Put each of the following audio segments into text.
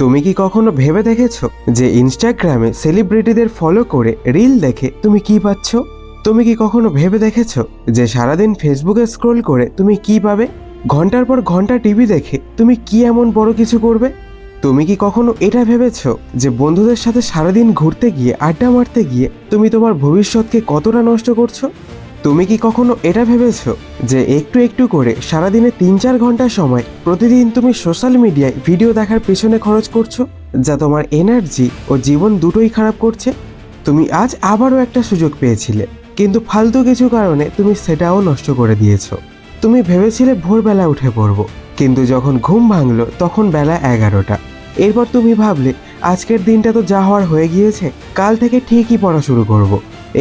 তুমি কি কখনো ভেবে দেখেছো যে ইনস্টাগ্রামে সেলিব্রিটিদের ফলো করে রিল দেখে তুমি কি পাচ্ছ? তুমি কি কখনো ভেবে দেখেছো যে সারাদিন ফেসবুকে স্ক্রোল করে তুমি কি পাবে? ঘন্টার পর ঘন্টা টিভি দেখে তুমি কি এমন বড় কিছু করবে? তুমি কি কখনো এটা ভেবেছো যে বন্ধুদের সাথে সারাদিন ঘুরতে গিয়ে আড্ডা মারতে গিয়ে তুমি তোমার ভবিষ্যৎকে কতটা নষ্ট করছো? তুমি কি কখনো এটা ভেবেছো যে একটু একটু করে সারাদিনে 3-4 ঘন্টা সময় প্রতিদিন তুমি সোশ্যাল মিডিয়ায় ভিডিও দেখার পেছনে খরচ করছো, যা তোমার এনার্জি ও জীবন দুটোই খারাপ করছে? তুমি আজ আবারও একটা সুযোগ পেয়েছিলে, কিন্তু ফালতু কিছু কারণে তুমি সেটাও নষ্ট করে দিয়েছো। তুমি ভেবেছিলে ভোরবেলা উঠে পড়বো, কিন্তু যখন ঘুম ভাঙলো তখন বেলা 11টা। এরপর তুমি ভাবলে আজকের দিনটা তো যা হওয়ার হয়ে গিয়েছে, কাল থেকে ঠিকই পড়া শুরু করব।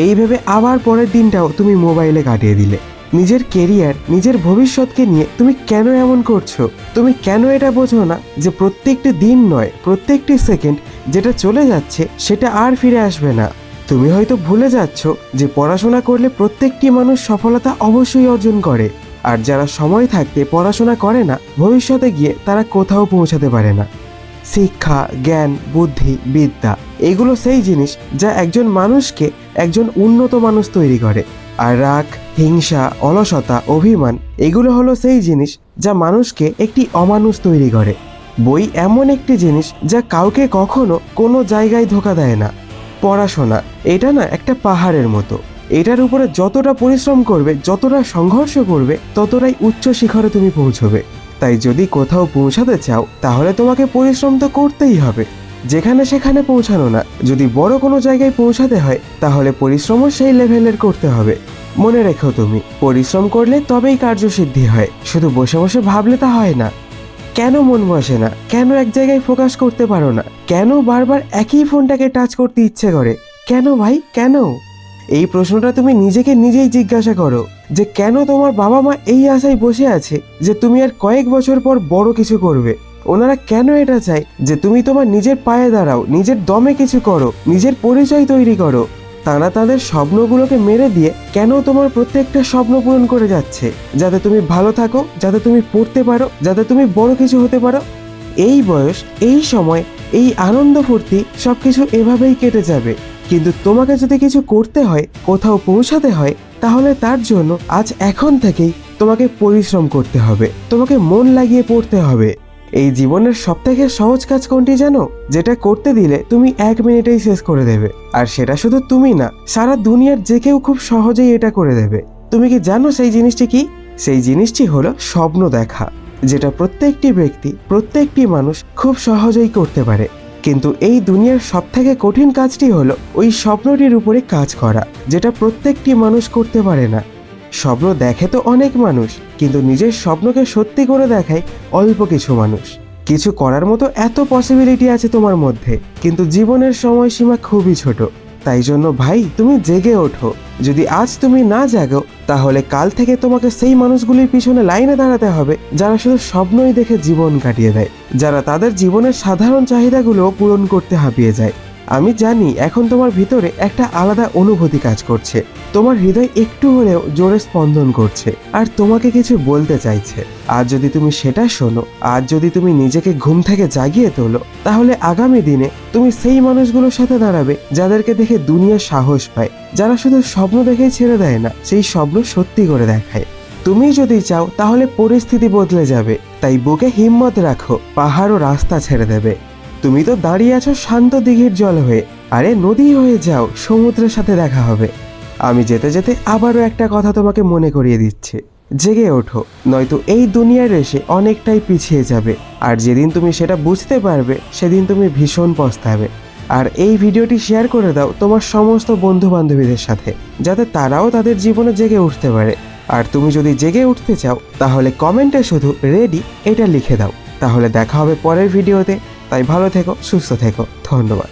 এই ভেবে আবার পরের দিনটাও তুমি মোবাইলে কাটিয়ে দিলে। নিজের কেরিয়ার, নিজের ভবিষ্যৎকে নিয়ে তুমি কেন এমন করছো? তুমি কেন এটা বোঝো না যে প্রত্যেকটি দিন নয়, প্রত্যেকটি সেকেন্ড যেটা চলে যাচ্ছে সেটা আর ফিরে আসবে না? তুমি হয়তো ভুলে যাচ্ছ যে পড়াশোনা করলে প্রত্যেকটি মানুষ সফলতা অবশ্যই অর্জন করে, আর যারা সময় থাকতে পড়াশোনা করে না, ভবিষ্যতে গিয়ে তারা কোথাও পৌঁছাতে পারে না। শিক্ষা, জ্ঞান, বুদ্ধি, বিদ্যা এগুলো সেই জিনিস যা একজন মানুষকে একজন উন্নত মানুষ তৈরি করে। আর রাগ, হিংসা, অলসতা, অভিমান এগুলো হলো সেই জিনিস যা মানুষকে একটি অমানুষ তৈরি করে। বই এমন একটি জিনিস যা কাউকে কখনো কোনো জায়গায় ধোঁকা দেয় না। পড়াশোনা এটা না একটা পাহাড়ের মতো, এটার উপরে যতটা পরিশ্রম করবে, যতটা সংঘর্ষ করবে, ততটাই উচ্চ শিখরে তুমি পৌঁছবে। তাই যদি কোথাও পৌঁছাতে চাও তাহলে তোমাকে পরিশ্রম তো করতেই হবে, যেখানে সেখানে পৌঁছানো না। যদি বড় কোনো জায়গায় পৌঁছাতে হয় তাহলে পরিশ্রমও সেই লেভেলের করতে হবে। মনে রেখো, তুমি পরিশ্রম করলে তবেই কার্যসিদ্ধি হয়, শুধু বসে বসে ভাবলে তা হয় না। কেন মন বসে না? কেন এক জায়গায় ফোকাস করতে পারো না? কেন বারবার একই ফোনটাকে টাচ করতে ইচ্ছে করে? কেন ভাই, কেন? এই প্রশ্নটা তুমি নিজেকে নিজেই জিজ্ঞাসা করো যে কেন তোমার বাবা মা এই আশায় বসে আছে যে তুমি আর কয়েক বছর পর বড় কিছু করবে। ওনারা কেন এটা চায় যে তুমি তোমার নিজের পায়ে দাঁড়াও, নিজের দমে কিছু করো, নিজের পরিচয় তৈরি করো। তারা তাদের স্বপ্নগুলোকে মেরে দিয়ে কেন তোমার প্রত্যেকটা স্বপ্ন পূরণ করে যাচ্ছে, যাতে তুমি ভালো থাকো, যাতে তুমি পড়তে পারো, যাতে তুমি বড় কিছু হতে পারো। এই বয়স, এই সময়, এই আনন্দ ফুর্তি সবকিছু এভাবেই কেটে যাবে, কিন্তু তোমাকে যদি কিছু করতে হয়, কোথাও পৌঁছাতে হয়, তাহলে তার জন্য আজ এখন থেকেই তোমাকে পরিশ্রম করতে হবে, তোমাকে মন লাগিয়ে পড়তে হবে। এই জীবনের সবথেকে সহজ কাজ কোনটি জানো? যেটা করতে দিলে তুমি 1 মিনিটেই শেষ করে দেবে। আর সেটা শুধু তুমি না, সারা দুনিয়ার যে কেউ খুব সহজেই এটা করে দেবে। তুমি কি জানো সেই জিনিসটি কি? সেই জিনিসটি হলো স্বপ্ন দেখা, যেটা প্রত্যেকটি ব্যক্তি, প্রত্যেকটি মানুষ খুব সহজেই করতে পারে। কিন্তু এই দুনিয়ার সবথেকে কঠিন কাজটি হলো ওই স্বপ্নটির উপরে কাজ করা, যেটা প্রত্যেকটি মানুষ করতে পারে না। স্বপ্ন দেখে তো অনেক মানুষ, কিন্তু নিজের স্বপ্নকে সত্যি করে দেখায় অল্প কিছু মানুষ। কিছু করার মতো এত পসিবিলিটি আছে তোমার মধ্যে, কিন্তু জীবনের সময়সীমা খুবই ছোট। তাই জন্য ভাই, তুমি জেগে ওঠো। যদি আজ তুমি না জাগো তাহলে কাল থেকে তোমাকে সেই মানুষগুলির পিছনে লাইনে দাঁড়াতে হবে যারা শুধু স্বপ্নই দেখে জীবন কাটিয়ে দেয়, যারা তাদের জীবনের সাধারণ চাহিদাগুলো পূরণ করতে হাঁপিয়ে যায়। আমি জানি এখন তোমার ভিতরে একটা আলাদা অনুভূতি কাজ করছে, তোমার হৃদয় একটু হলেও জোরে স্পন্দন করছে আর তোমাকে কিছু বলতে চাইছে। আজ যদি তুমি সেটা শোনো, আজ যদি তুমি নিজেকে ঘুম থেকে জাগিয়ে তোলো, তাহলে আগামী দিনে তুমি সেই মানুষগুলোর সাথে দাঁড়াবে যাদেরকে দেখে দুনিয়া সাহস পায়, যারা শুধু স্বপ্ন দেখেই ছেড়ে দেয় না, সেই স্বপ্ন সত্যি করে দেখায়। তুমি যদি চাও তাহলে পরিস্থিতি বদলে যাবে, তাই বুকে হিম্মত রাখো, পাহাড় ও রাস্তা ছেড়ে দেবে। তুমি তো দাঁড়িয়ে আছো শান্ত দিঘির জল হয়ে, আরে নদী হয়ে যাও, সমুদ্রের সাথে দেখা হবে। আমি যেতে যেতে আবারও একটা কথা তোমাকে মনে করিয়ে দিচ্ছি, জেগে ওঠো, নয়তো এই দুনিয়ার এসে অনেকটাই পিছিয়ে যাবে। আর যেদিন তুমি সেটা বুঝতে পারবে, সেদিন তুমি ভীষণ পস্তাবে। আর এই ভিডিওটি শেয়ার করে দাও তোমার সমস্ত বন্ধু বান্ধবীদের সাথে, যাতে তারাও তাদের জীবনে জেগে উঠতে পারে। আর তুমি যদি জেগে উঠতে চাও তাহলে কমেন্টে শুধু রেডি এটা লিখে দাও। তাহলে দেখা হবে পরের ভিডিওতে। তাই ভালো থেকো, সুস্থ থেকো, ধন্যবাদ।